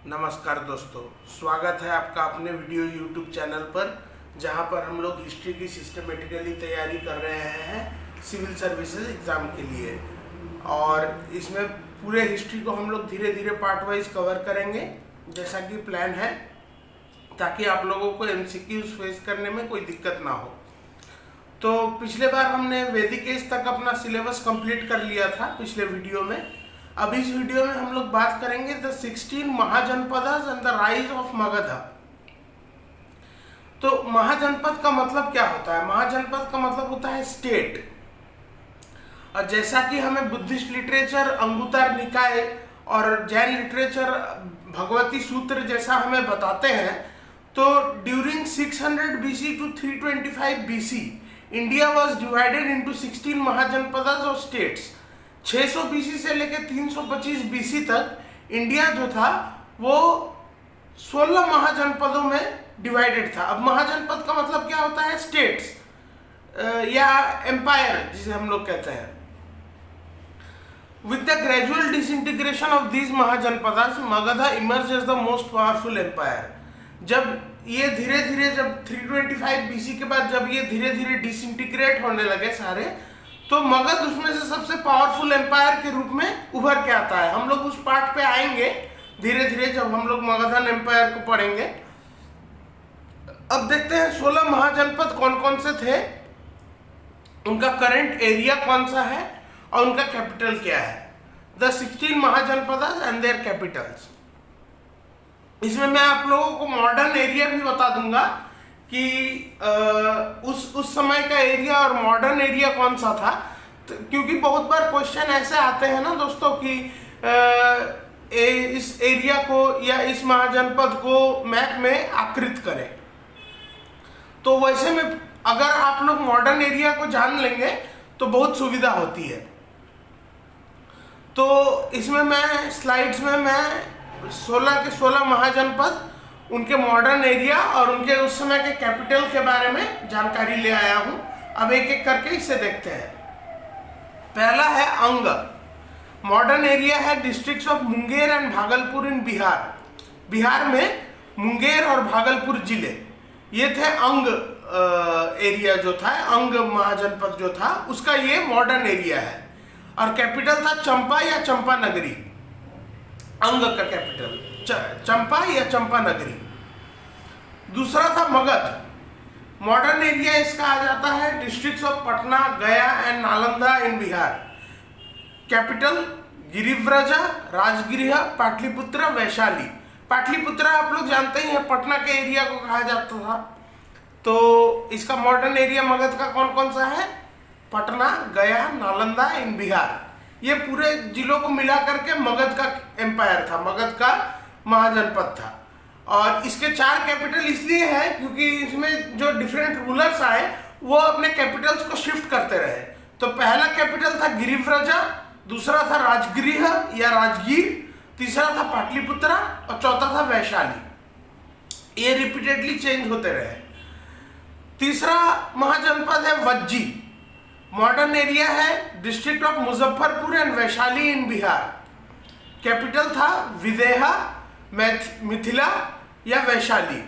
नमस्कार दोस्तों, स्वागत है आपका अपने वीडियो यूट्यूब चैनल पर, जहां पर हम लोग हिस्ट्री की सिस्टमेटिकली तैयारी कर रहे हैं सिविल सर्विसेज एग्ज़ाम के लिए। और इसमें पूरे हिस्ट्री को हम लोग धीरे धीरे पार्ट वाइज कवर करेंगे जैसा कि प्लान है, ताकि आप लोगों को एमसीक्यूज फेस करने में कोई दिक्कत ना हो। तो पिछले बार हमने वैदिक एज तक अपना सिलेबस कंप्लीट कर लिया था पिछले वीडियो में। अब इस वीडियो में हम लोग बात करेंगे the 16 mahajanapadas and the rise of Magadh. तो महाजनपद का मतलब क्या होता है? महाजनपद का मतलब होता है स्टेट। और जैसा कि हमें बुद्धिस्ट लिटरेचर अंगुत्तर निकाय और जैन लिटरेचर भगवती सूत्र जैसा हमें बताते हैं, तो during 600 BC to 325 BC India was divided into 16 mahajanapadas और स्टेट्स। 600 BC से लेकर 325 BC तक इंडिया जो था वो 16 महाजनपदों में डिवाइडेड था। अब महाजनपद का मतलब क्या होता है? स्टेट्स या एम्पायर जिसे हम लोग कहते हैं। With the gradual disintegration of these Mahajanapadas Magadha emerge as the most powerful empire. जब ये धीरे धीरे जब 325 BC के बाद जब ये धीरे धीरे डिसइंटीग्रेट होने लगे सारे, तो मगध उसमें से सबसे पावरफुल एम्पायर के रूप में उभर के आता है। हम लोग उस पार्ट पे आएंगे धीरे धीरे जब हम लोग मगधन एम्पायर को पढ़ेंगे। अब देखते हैं 16 महाजनपद कौन कौन से थे, उनका करंट एरिया कौन सा है और उनका कैपिटल क्या है। The 16 Mahajanapada and their capitals. इसमें मैं आप लोगों को मॉडर्न एरिया भी बता दूंगा कि उस समय का एरिया और मॉडर्न एरिया कौन सा था। तो क्योंकि बहुत बार क्वेश्चन ऐसे आते हैं ना दोस्तों कि इस एरिया को या इस महाजनपद को मैप में आकृत करें। तो वैसे में अगर आप लोग मॉडर्न एरिया को जान लेंगे तो बहुत सुविधा होती है। तो इसमें मैं स्लाइड्स में मैं 16 के 16 महाजनपद, उनके मॉडर्न एरिया और उनके उस समय के कैपिटल के बारे में जानकारी ले आया हूं। अब एक एक करके इसे देखते हैं। पहला है अंग। मॉडर्न एरिया है districts of Munger and Bhagalpur in Bihar. Bihar में मुंगेर और भागलपुर जिले ये थे। अंग एरिया जो था, अंग महाजनपद जो था, उसका ये मॉडर्न एरिया है। और कैपिटल था चंपा या चंपा नगरी। अंग का कैपिटल चंपा या चंपा नगरी। दूसरा था मगध। मॉडर्न एरिया इसका आ जाता है districts of Patna, Gaya and Nalanda in Bihar. Capital Girivraja, Rajgriha, Pataliputra, Vaishali. Pataliputra आप लोग जानते ही हैं, पटना के एरिया को कहा जाता था। तो इसका मॉडर्न एरिया मगध का कौन कौन सा है? पटना, गया, नालंदा इन बिहार। ये पूरे जिलों को मिला करके मगध का एम्पायर था, मगध का महाजनपद था। और इसके 4 कैपिटल इसलिए है क्योंकि इसमें जो डिफरेंट रूलर्स आए वो अपने कैपिटल्स को शिफ्ट करते रहे। तो पहला कैपिटल था गिरिव्रजा, दूसरा था राजगृह या राजगीर, तीसरा था पाटलिपुत्रा और चौथा था वैशाली। ये रिपीटेडली चेंज होते रहे। तीसरा महाजनपद है वज्जी। मॉडर्न एरिया है district of Muzaffarpur and Vaishali in Bihar. Capital था विदेहा, मिथिला या वैशाली।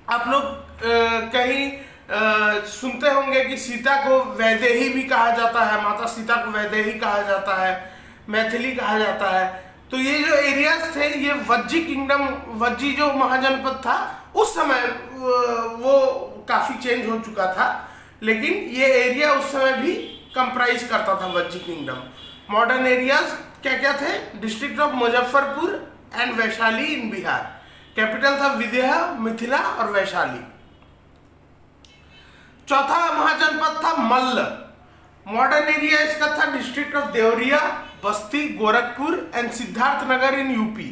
आप लोग कहीं सुनते होंगे कि सीता को वैदेही भी कहा जाता है, माता सीता को वैदेही कहा जाता है, मैथिली कहा जाता है। तो ये जो एरियाज थे, ये वज्जी किंगडम, वज्जी जो महाजनपद था उस समय वो काफी चेंज हो चुका था, लेकिन ये एरिया उस समय भी कंप्राइज करता था वज्जी किंगडम। मॉडर्न एरियाज क्या क्या थे? District of Muzaffarpur and Vaishali in Bihar. Capital था विदेहा, मिथिला और वैशाली। चौथा महाजनपद था मल्ल। मॉडर्न एरिया इसका था district of Deoria, Basti, Gorakhpur and Siddharth Nagar in UP.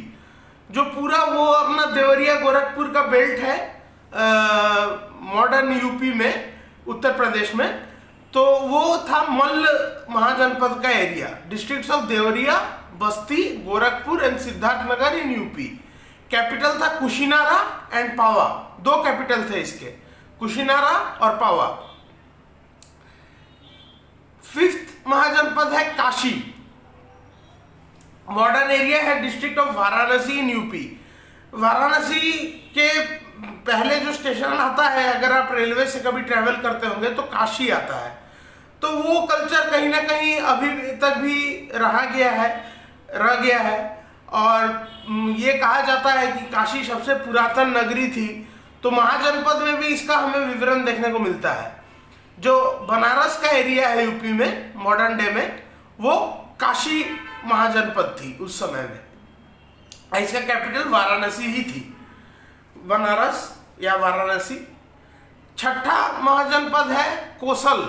जो पूरा वो अपना देवरिया गोरखपुर का बेल्ट है मॉडर्न यूपी में, उत्तर प्रदेश में, तो वो था मल्ल महाजनपद का area. Districts of Deoria, Basti, Gorakhpur and Siddharth Nagar in UP. Capital था कुशीनारा एंड पावा। 2 कैपिटल थे इसके, कुशीनारा और पावा। 5th महाजनपद है काशी। मॉडर्न एरिया है district of Varanasi in UP. Varanasi के पहले जो स्टेशन आता है, अगर आप रेलवे से कभी ट्रेवल करते होंगे तो काशी आता है। तो वो कल्चर कहीं ना कहीं अभी तक भी रह गया है। और ये कहा जाता है कि काशी सबसे पुरातन नगरी थी। तो महाजनपद में भी इसका हमें विवरण देखने को मिलता है। जो बनारस का एरिया है यूपी में मॉडर्न डे में, वो काशी महाजनपद थी उस समय में। इसका कैपिटल वाराणसी ही थी, बनारस या वाराणसी। छठा महाजनपद है कोसल।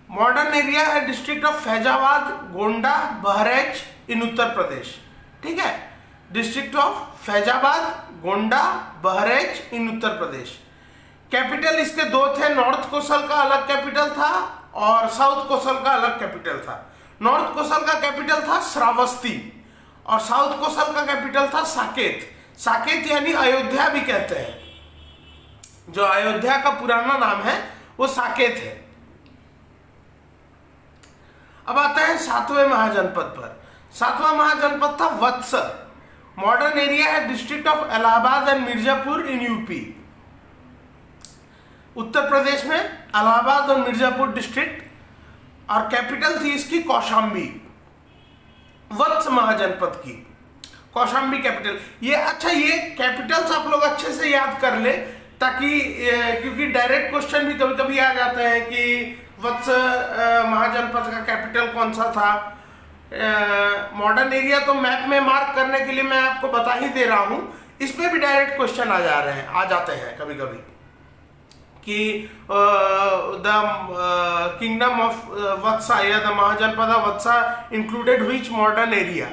मॉडर्न एरिया है डिस्ट्रिक्ट ऑफ फैजाबाद, गोंडा, बहराइच इन उत्तर प्रदेश। ठीक है, district of Faizabad, Gonda, Bahraich in Uttar Pradesh. Capital इसके दो थे, नॉर्थ कोसल का अलग कैपिटल था और साउथ कोसल का अलग कैपिटल था। नॉर्थ कोसल का कैपिटल था श्रावस्ती और साउथ कोसल का कैपिटल था साकेत। साकेत यानी अयोध्या भी कहते हैं, जो अयोध्या का पुराना नाम है वो साकेत है। अब आते हैं सातवें महाजनपद पर। सातवां महाजनपद था वत्स। मॉडर्न एरिया है district of Allahabad and Mirzapur in UP. Uttar Pradesh में इलाहाबाद और मिर्जापुर डिस्ट्रिक्ट, और कैपिटल थी इसकी कौशाम्बी। वत्स महाजनपद की कौशाम्बी कैपिटल। ये कैपिटल्स आप लोग अच्छे से याद कर ले, ताकि क्योंकि डायरेक्ट क्वेश्चन भी कभी कभी आ जाते हैं कि वत्स महाजनपद का कैपिटल कौन सा था। मॉडर्न एरिया तो मैप में मार्क करने के लिए मैं आपको बता ही दे रहा हूं, इसमें भी डायरेक्ट क्वेश्चन आ जाते हैं कभी कभी कि द किंगडम ऑफ वत्सा या the Mahajanapada of Vatsa included which modern area.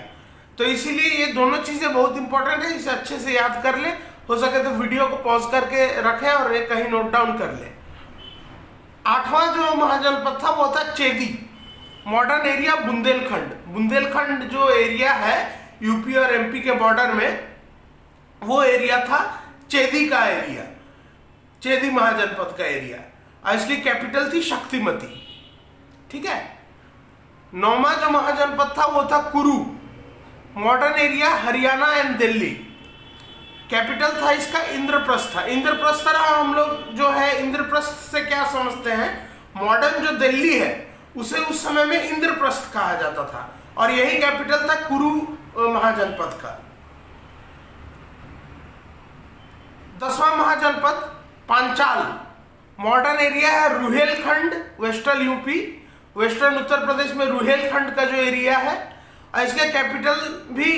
तो इसीलिए ये दोनों चीजें बहुत इंपॉर्टेंट है, इसे अच्छे से याद कर ले। हो सके तो वीडियो को पॉज करके रखें और ये कहीं नोट डाउन कर ले। आठवां जो महाजनपद था वो था चेदी। Modern area Bundelkhand. बुंदेलखंड जो एरिया है यूपी और एमपी के बॉर्डर में, वो एरिया था चेदी का एरिया, चेदी महाजनपद का एरिया, और इसकी कैपिटल थी शक्तिमती। ठीक है। नौवां जो महाजनपद था वो था कुरु। Modern area Haryana and Delhi. Capital था इसका इंद्रप्रस्थ। इंद्रप्रस्थ हम लोग जो है इंद्रप्रस्थ से क्या समझते हैं, मॉडर्न जो दिल्ली है उसे उस समय में इंद्रप्रस्थ कहा जाता था, और यही कैपिटल था कुरु महाजनपद का। 10वां महाजनपद पांचाल। मॉडर्न एरिया है रुहेलखंड, वेस्टर्न यूपी, वेस्टर्न उत्तर प्रदेश में रुहेलखंड का जो एरिया है, और इसके कैपिटल भी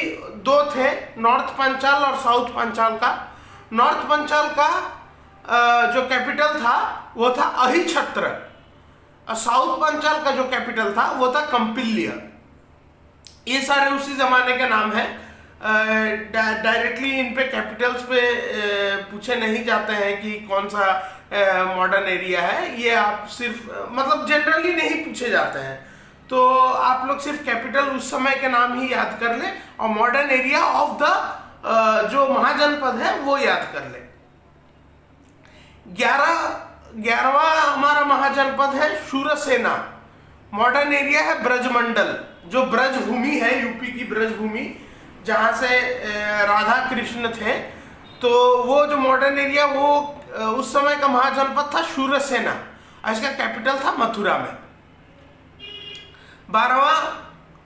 दो थे, नॉर्थ पंचाल और साउथ पंचाल का। नॉर्थ पंचाल का जो कैपिटल था वो था अहिछत्र, और साउथ पंचाल का जो कैपिटल था वो था कंपिल्य। ये सारे उसी जमाने के नाम हैं। डायरेक्टली इन पे कैपिटल्स पे पूछे नहीं जाते हैं कि कौन सा मॉडर्न एरिया है। ये आप सिर्फ मतलब जनरली नहीं पूछे जाते हैं, तो आप लोग सिर्फ कैपिटल उस समय के नाम ही याद कर ले और मॉडर्न एरिया ऑफ द जो महाजनपद है वो याद कर ले। 11वां हमारा महाजनपद है शूरसेना। मॉडर्न एरिया है ब्रजमंडल, जो ब्रजभूमि है यूपी की ब्रजभूमि, जहां से राधा कृष्ण थे। तो वो जो मॉडर्न एरिया वो उस समय का महाजनपद था शूरसेना, और इसका कैपिटल था मथुरा में। 12वां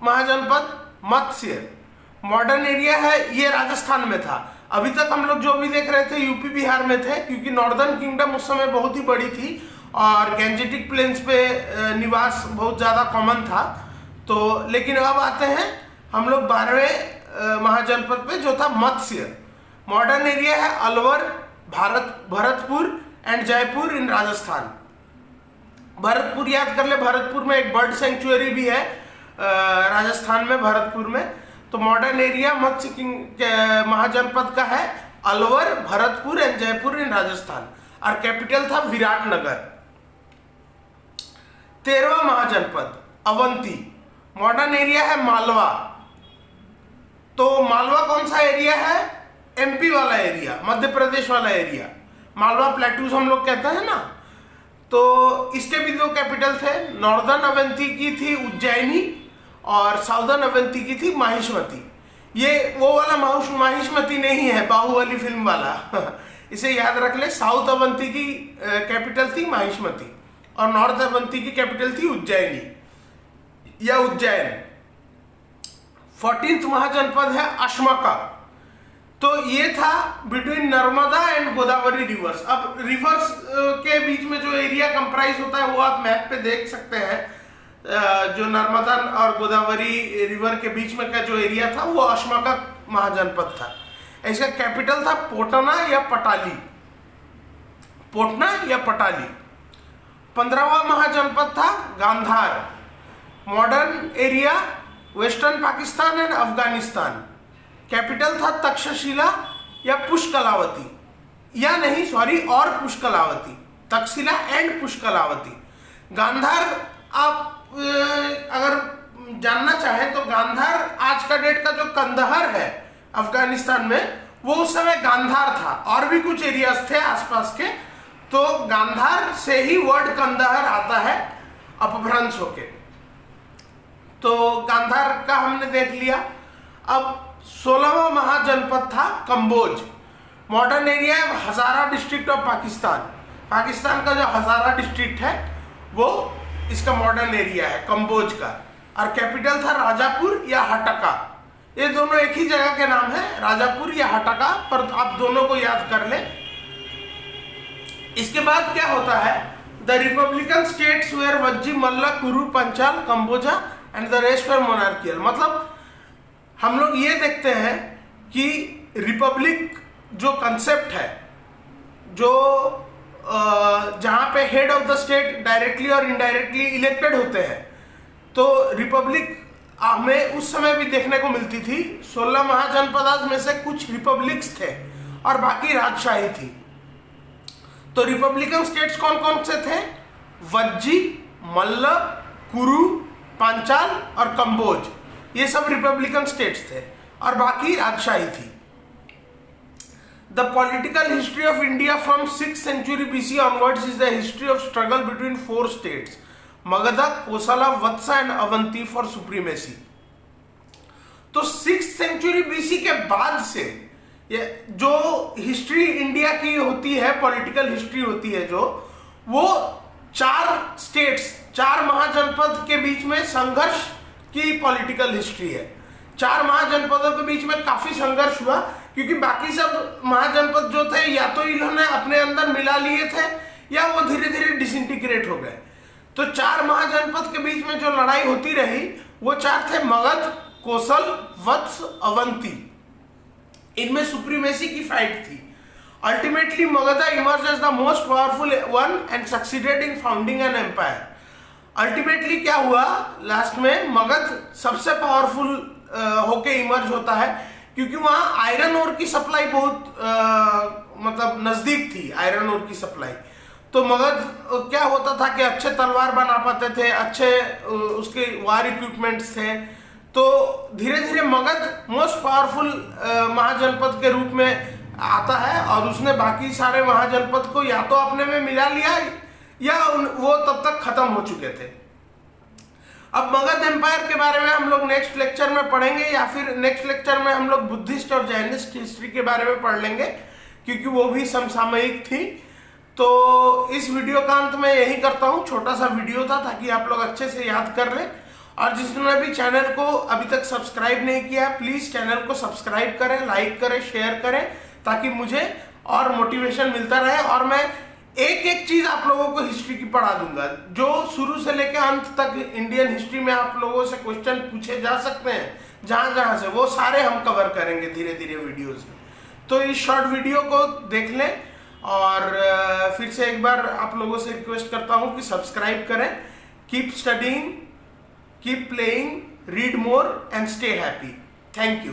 महाजनपद मत्स्य। मॉडर्न एरिया है, ये राजस्थान में था। अभी तक हम लोग जो भी देख रहे थे यूपी बिहार में थे, क्योंकि नॉर्दर्न किंगडम उस समय बहुत ही बड़ी थी और गैंजेटिक प्लेन्स पे निवास बहुत ज़्यादा कॉमन था। तो लेकिन अब आते हैं हम लोग 12वें महाजनपद पे, जो था मत्स्य। मॉडर्न एरिया है अलवर, भरतपुर एंड जयपुर इन राजस्थान। भरतपुर याद कर ले, भरतपुर में एक बर्ड सेंचुरी भी है राजस्थान में, भरतपुर में। तो मॉडर्न एरिया मत्स्य महाजनपद का है अलवर, भरतपुर एंड जयपुर इन राजस्थान, और कैपिटल था विराटनगर। 13वां महाजनपद अवंती। मॉडर्न एरिया है मालवा। तो मालवा कौन सा एरिया है? एमपी वाला एरिया, मध्य प्रदेश वाला एरिया। मालवा प्लेटूज हम लोग कहते हैं ना। तो इसके भी दो कैपिटल थे। नॉर्दर्न अवंती की थी उज्जैनी, और साउदर्न अवंती की थी माहिष्मती। ये वो वाला माहिष्मती नहीं है बाहुबली फिल्म वाला इसे याद रख ले। साउथ अवंती की कैपिटल थी माहिष्मती और नॉर्थ अवंती की कैपिटल थी उज्जैनी या उज्जैन। 14th महाजनपद है अश्मका। तो ये था between Narmada and Godavari reverse. अब रिवर्स के बीच में जो एरिया कंप्राइज होता है वो आप मैप पे देख सकते हैं। जो नर्मदा और गोदावरी रिवर के बीच में का जो एरिया था वो अश्मका महाजनपद था। इसका कैपिटल था पोटना या पटाली, पोटना या पटाली। 15वां महाजनपद था Gandhara. Modern area western Pakistan and Afghanistan. Capital था तक्षशिला या पुष्कलावती, या नहीं सॉरी और पुष्कलावती, तक्षशिला एंड पुष्कलावती। गांधार आप अगर जानना चाहें तो गांधार आज का डेट का जो कंदहार है अफगानिस्तान में, वो उस समय गांधार था। और भी कुछ एरियाज थे आसपास के, तो गांधार से ही वर्ड कंदहार आता है अपभ्रंश होके। तो गांधार का हमने देख लिया। अब 16वां महाजनपद था कंबोज। मॉडर्न एरिया है हजारा डिस्ट्रिक्ट ऑफ पाकिस्तान। पाकिस्तान का जो हजारा डिस्ट्रिक्ट है वो इसका मॉडर्न एरिया है कंबोज का। और कैपिटल था राजापुर या हटका। ये दोनों एक ही जगह के नाम है, राजापुर या हटका, पर आप दोनों को याद कर लें। इसके बाद क्या होता है, the republican states were Vajji, Malla, Kuru, Panchala, Kamboja and the rest were monarchical. मतलब हम लोग ये देखते हैं कि रिपब्लिक जो कंसेप्ट है, जो जहां पे head of the state directly और इनडायरेक्टली इलेक्टेड होते हैं, तो रिपब्लिक हमें उस समय भी देखने को मिलती थी। 16 महाजनपद में से कुछ रिपब्लिक्स थे और बाकी राजशाही थी। तो रिपब्लिकन स्टेट्स कौन कौन से थे? वज्जी, मल्ल, कुरु, पांचाल और कंबोज, ये सब रिपब्लिकन स्टेट्स थे और बाकी राजशाही थी। The political history of India from 6th century BC onwards is the history of struggle between 4 states, Magadha, Kosala, Vatsa and Avanti for supremacy. तो 6th century BC के बाद से ये जो हिस्ट्री इंडिया की होती है, पॉलिटिकल हिस्ट्री होती है जो, वो 4 स्टेट्स, 4 महाजनपद के बीच में संघर्ष की पॉलिटिकल हिस्ट्री है। 4 महाजनपदों के बीच में काफी संघर्ष हुआ, क्योंकि बाकी सब महाजनपद जो थे या तो इन्होंने अपने अंदर मिला लिए थे या वो धीरे धीरे डिसइंटीग्रेट हो गए। तो 4 महाजनपद के बीच में जो लड़ाई होती रही वो 4 थे, मगध, कोसल, वत्स, अवंती। इनमें सुप्रीमेसी की फाइट थी। Ultimately Magadha emerge as the most powerful one and succeeded in founding an empire. Ultimately क्या हुआ, लास्ट में मगध सबसे पावरफुल होके इमर्ज होता है, क्योंकि वहां आयरन ओर की सप्लाई बहुत मतलब नजदीक थी, आयरन ओर की सप्लाई। तो मगध क्या होता था कि अच्छे तलवार बना पाते थे, अच्छे उसके वार इक्विपमेंट्स थे। तो धीरे धीरे मगध मोस्ट पावरफुल महाजनपद के रूप में आता है और उसने बाकी सारे महाजनपद को या तो अपने में मिला लिया या वो तब तक खत्म हो चुके थे। अब मगध एम्पायर के बारे में हम लोग नेक्स्ट लेक्चर में पढ़ेंगे, या फिर नेक्स्ट लेक्चर में हम लोग बुद्धिस्ट और जैनिस्ट हिस्ट्री के बारे में पढ़ लेंगे, क्योंकि वो भी समसामयिक थी। तो इस वीडियो का अंत में यही करता हूँ, छोटा सा वीडियो था ताकि आप लोग अच्छे से याद कर लें। और जिसने भी चैनल को अभी तक सब्सक्राइब नहीं किया, प्लीज चैनल को सब्सक्राइब करें, लाइक करें, शेयर करें, ताकि मुझे और मोटिवेशन मिलता रहे और मैं एक एक चीज आप लोगों को हिस्ट्री की पढ़ा दूंगा। जो शुरू से लेकर अंत तक इंडियन हिस्ट्री में आप लोगों से क्वेश्चन पूछे जा सकते हैं, जहां जहां से, वो सारे हम कवर करेंगे धीरे धीरे वीडियोस में। तो इस शॉर्ट वीडियो को देख लें और फिर से एक बार आप लोगों से रिक्वेस्ट करता हूं कि सब्सक्राइब करें। Keep studying, keep playing, read more and stay happy. Thank you.